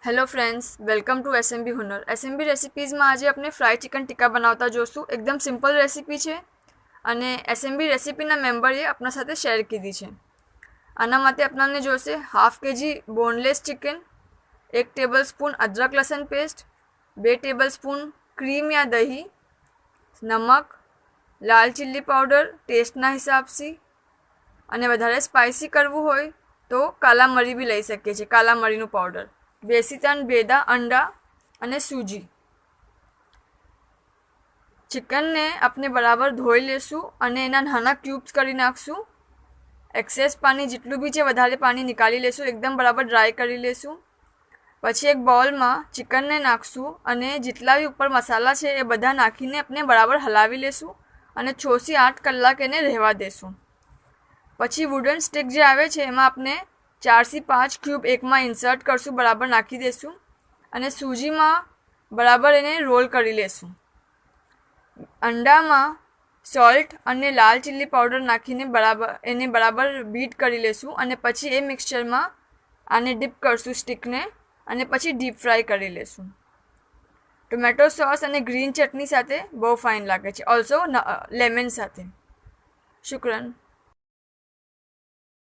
Hello friends, welcome to SMB Hunar. SMB રેસિપીઝમાં આજે આપણે ફ્રાઈડ ચિકન ટિક્કા બનાવતા જોશું. એકદમ સિમ્પલ રેસિપી છે અને એસએમબી રેસિપીના મેમ્બરે આપણા સાથે શેર કીધી છે. આના માટે આપણને જોશે 1/2 kg બોનલેસ ચિકન, 1 ટેબલસ્પૂન અદરક લસણ પેસ્ટ, 2 ટેબલસ્પૂન ક્રીમ યા દહીં, નમક, લાલ ચીલી પાવડર ટેસ્ટના હિસાબથી, અને વધારે સ્પાઇસી કરવું હોય તો કાલા મરી બી લઈ શકીએ છીએ, કાલા મરીનું પાવડર, 2 થી 3 ભેદા અંડા અને સૂજી. ચિકનને આપણે બરાબર ધોઈ લેશું અને એના નાના ક્યુબ્સ કરી નાખશું. એક્સેસ પાણી જેટલું બી છે વધારે પાણી નીકાળી લેશું, એકદમ બરાબર ડ્રાય કરી લેશું. પછી એક બાઉલમાં ચિકનને નાખશું અને જેટલા બી ઉપર મસાલા છે એ બધા નાખીને આપણે બરાબર હલાવી લેશું અને 6 થી 8 કલાક એને રહેવા દેશું. પછી વુડન સ્ટિક જે આવે છે એમાં આપણે 4 થી 5 ક્યુબ એકમાં ઇન્સર્ટ કરશું, બરાબર નાખી દઈશું અને સૂજીમાં બરાબર એને રોલ કરી લેશું. અંડામાં સોલ્ટ અને લાલ ચીલી પાવડર નાખીને એને બરાબર બીટ કરી લેશું અને પછી એ મિક્સચરમાં આને ડીપ કરશું સ્ટિકને અને પછી ડીપ ફ્રાય કરી લેશું. ટોમેટો સોસ અને ગ્રીન ચટણી સાથે બહુ ફાઇન લાગે છે, ઓલ્સો લેમન સાથે. શુક્રન.